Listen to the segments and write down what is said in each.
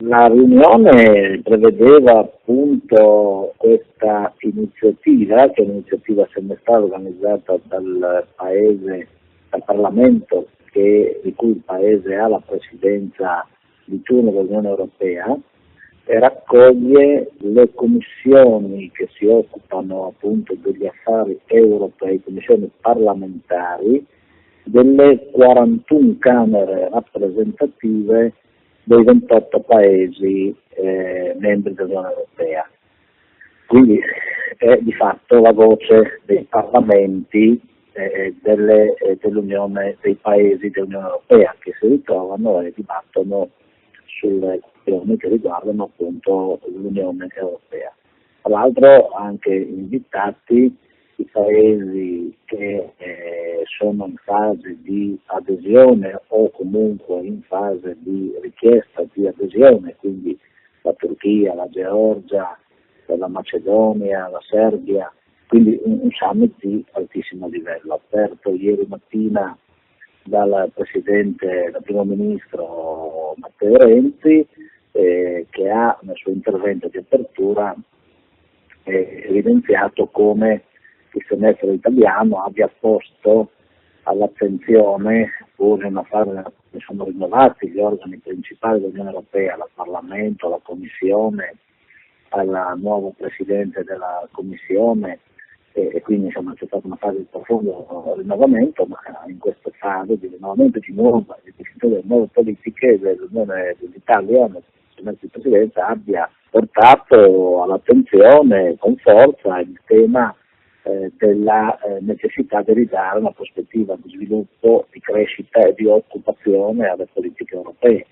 La riunione prevedeva appunto questa iniziativa, che è un'iniziativa semestrale organizzata dal Parlamento, di cui il Paese ha la presidenza di turno dell'Unione Europea, e raccoglie le commissioni che si occupano appunto degli affari europei, commissioni parlamentari, delle 41 Camere rappresentative dei 28 Paesi membri dell'Unione Europea. Quindi è di fatto la voce dei Parlamenti dell'Unione, dei Paesi dell'Unione Europea che si ritrovano e dibattono sulle questioni che riguardano appunto l'Unione Europea. Tra l'altro anche invitati i paesi che sono in fase di adesione o comunque in fase di richiesta di adesione, quindi la Turchia, la Georgia, la Macedonia, la Serbia, quindi un summit di altissimo livello, aperto ieri mattina dal primo ministro Matteo Renzi, che ha nel suo intervento di apertura evidenziato come il semestre italiano abbia posto all'attenzione, pur in una fase in cui sono rinnovati gli organi principali dell'Unione Europea, il Parlamento, la Commissione, al nuovo Presidente della Commissione, e quindi insomma c'è stata una fase di profondo rinnovamento, ma in questa fase di rinnovamento di definizione delle nuove politiche dell'Unione dell'Italia, nel semestre di Presidenza, abbia portato all'attenzione con forza il tema della necessità di ridare una prospettiva di sviluppo, di crescita e di occupazione alle politiche europee.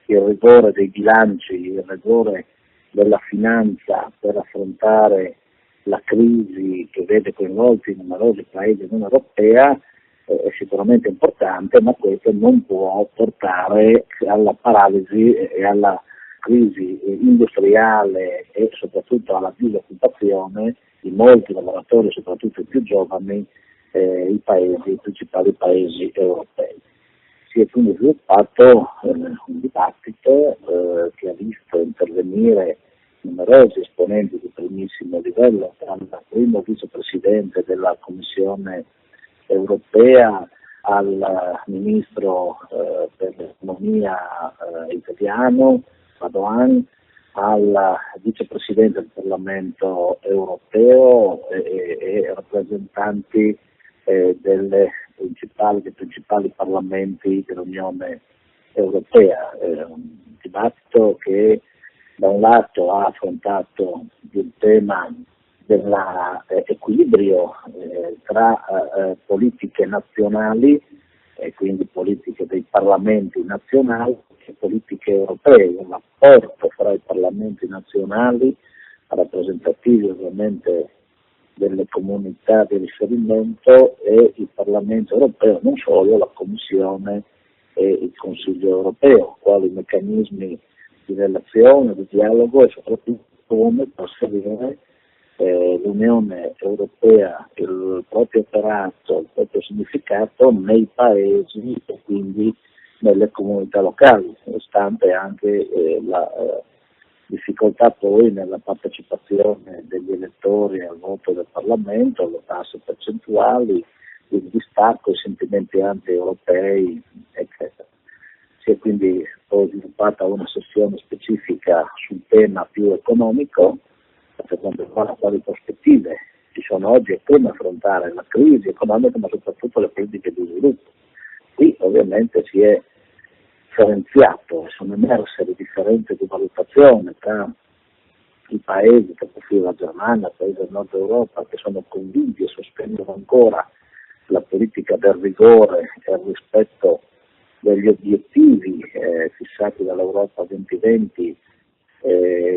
Il rigore dei bilanci, il rigore della finanza per affrontare la crisi che vede coinvolti numerosi paesi dell'Unione Europea è sicuramente importante, ma questo non può portare alla paralisi e alla crisi industriale e soprattutto alla disoccupazione di molti lavoratori, soprattutto i più giovani, i principali paesi europei. Si è quindi sviluppato un dibattito che ha visto intervenire numerosi esponenti di primissimo livello, dal primo vicepresidente della Commissione europea al ministro per l'economia italiano, Padoan, al vicepresidente del Parlamento europeo e rappresentanti dei principali parlamenti dell'Unione Europea. Un dibattito che da un lato ha affrontato il tema dell'equilibrio tra politiche nazionali e quindi politiche dei parlamenti nazionali e politiche europee, un rapporto fra i parlamenti nazionali, rappresentativi ovviamente delle comunità di riferimento, e il Parlamento europeo, non solo la Commissione e il Consiglio europeo, quali meccanismi di relazione, di dialogo e soprattutto come perseguire l'Unione Europea, il proprio operato, il proprio significato nei paesi e quindi nelle comunità locali, nonostante anche la difficoltà poi nella partecipazione degli elettori al voto del Parlamento, le tasse percentuali, il distacco, i sentimenti anti-europei, eccetera. Si è quindi poi sviluppata una sessione specifica sul tema più economico, per quanto riguarda quali prospettive ci sono oggi e come affrontare la crisi economica, ma soprattutto le politiche di sviluppo. Qui ovviamente si è differenziato, sono emerse le differenze di valutazione tra i paesi, per esempio la Germania, i paesi del nord Europa, che sono convinti e sostengono ancora la politica del rigore e il rispetto degli obiettivi fissati dall'Europa 2020,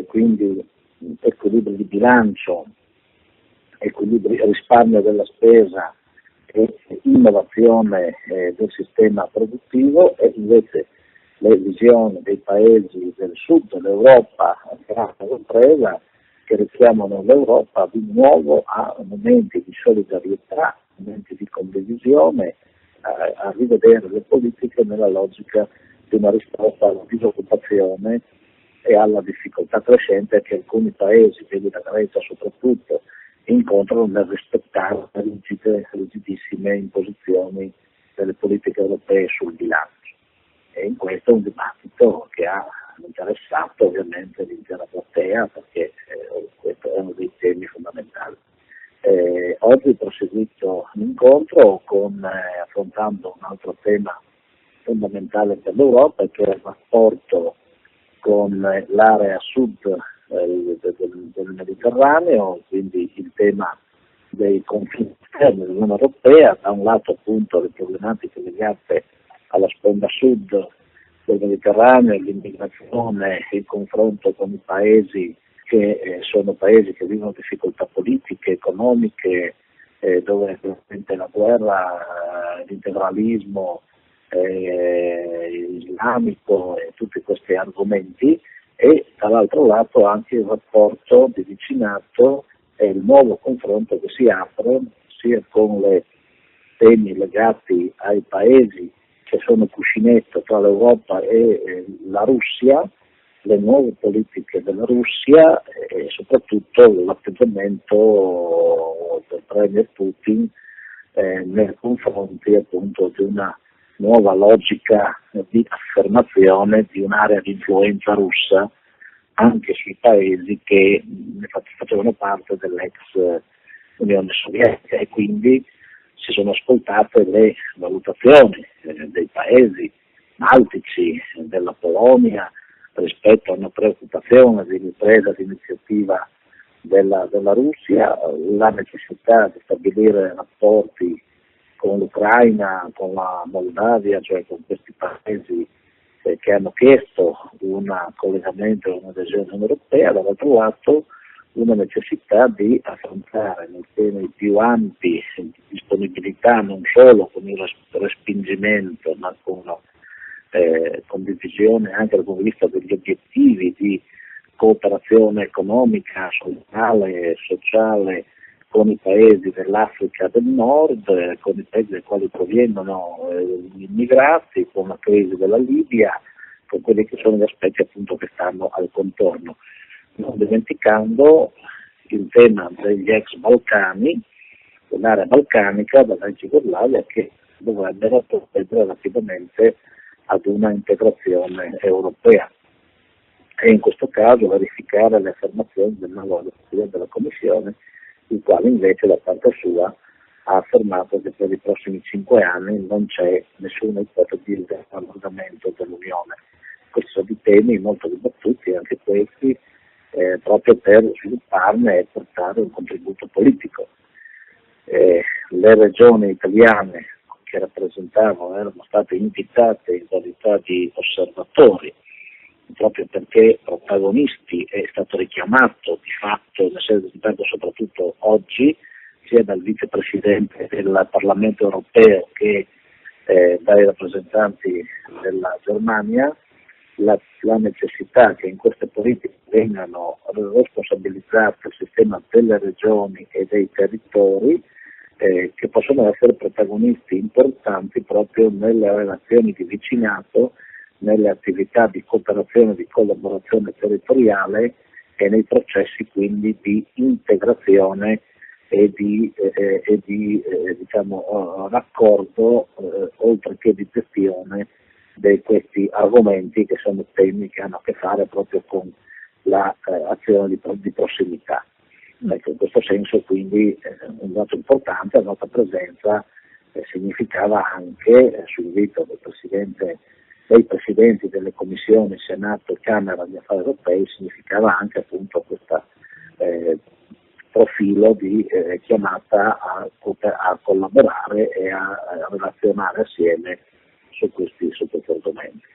quindi equilibrio di bilancio, risparmio della spesa e innovazione del sistema produttivo, e invece le visioni dei paesi del sud dell'Europa, grande impresa, che richiamano l'Europa di nuovo a momenti di solidarietà, momenti di condivisione, a rivedere le politiche nella logica di una risposta alla disoccupazione e alla difficoltà crescente che alcuni paesi, quindi la Grecia soprattutto, incontrano nel rispettare le rigidissime imposizioni delle politiche europee sul bilancio. E in questo è un dibattito che ha interessato ovviamente l'intera platea, perché questo è uno dei temi fondamentali. Oggi è proseguito l'incontro affrontando un altro tema fondamentale per l'Europa, che è il rapporto con l'area sud del Mediterraneo, quindi il tema dei conflitti interni dell'Unione Europea, da un lato appunto le problematiche legate alla sponda sud del Mediterraneo, l'immigrazione, il confronto con i paesi che sono paesi che vivono difficoltà politiche, economiche, dove presente la guerra, l'integralismo islamico e tutti questi argomenti, e dall'altro lato anche il rapporto di vicinato e il nuovo confronto che si apre sia con le temi legati ai paesi che sono cuscinetto tra l'Europa e la Russia, le nuove politiche della Russia e soprattutto l'atteggiamento del premier Putin nei confronti appunto di una nuova logica di affermazione di un'area di influenza russa anche sui paesi che facevano parte dell'ex Unione Sovietica, e quindi si sono ascoltate le valutazioni dei paesi baltici, della Polonia, rispetto a una preoccupazione di ripresa di iniziativa della Russia, la necessità di stabilire rapporti con l'Ucraina, con la Moldavia, cioè con questi paesi che hanno chiesto un collegamento e un'adesione europea, dall'altro lato una necessità di affrontare nei temi più ampi di disponibilità, non solo con il respingimento, ma con condivisione anche dal punto di vista degli obiettivi di cooperazione economica, sociale con i paesi dell'Africa del Nord, con i paesi dai quali provengono gli immigrati, con la crisi della Libia, con quelli che sono gli aspetti appunto che stanno al contorno. Non dimenticando il tema degli ex Balcani, dell'area balcanica, della Jugoslavia, che dovrebbero procedere rapidamente ad una integrazione europea. E in questo caso verificare le affermazioni del nuovo Presidente della Commissione, il quale invece da parte sua ha affermato che per i prossimi 5 anni non c'è nessuna ipotesi di allargamento dell'Unione. Questi sono i temi molto dibattuti, anche questi, proprio per svilupparne e portare un contributo politico. Le regioni italiane che rappresentavano erano state invitate in qualità di osservatori, proprio perché protagonisti è stato richiamato di fatto nel senso di ripeto soprattutto oggi sia dal vicepresidente del Parlamento europeo che dai rappresentanti della Germania la necessità che in queste politiche vengano responsabilizzate il sistema delle regioni e dei territori che possono essere protagonisti importanti proprio nelle relazioni di vicinato, nelle attività di cooperazione e di collaborazione territoriale e nei processi quindi di integrazione e di raccordo oltre che di gestione di questi argomenti che sono temi che hanno a che fare proprio con l'azione di prossimità. Ecco, in questo senso quindi un dato importante, la nostra presenza significava anche, sul invito dei presidenti delle commissioni Senato e Camera di Affari Europei, significava anche appunto questo profilo di chiamata a collaborare e a relazionare assieme su questi argomenti.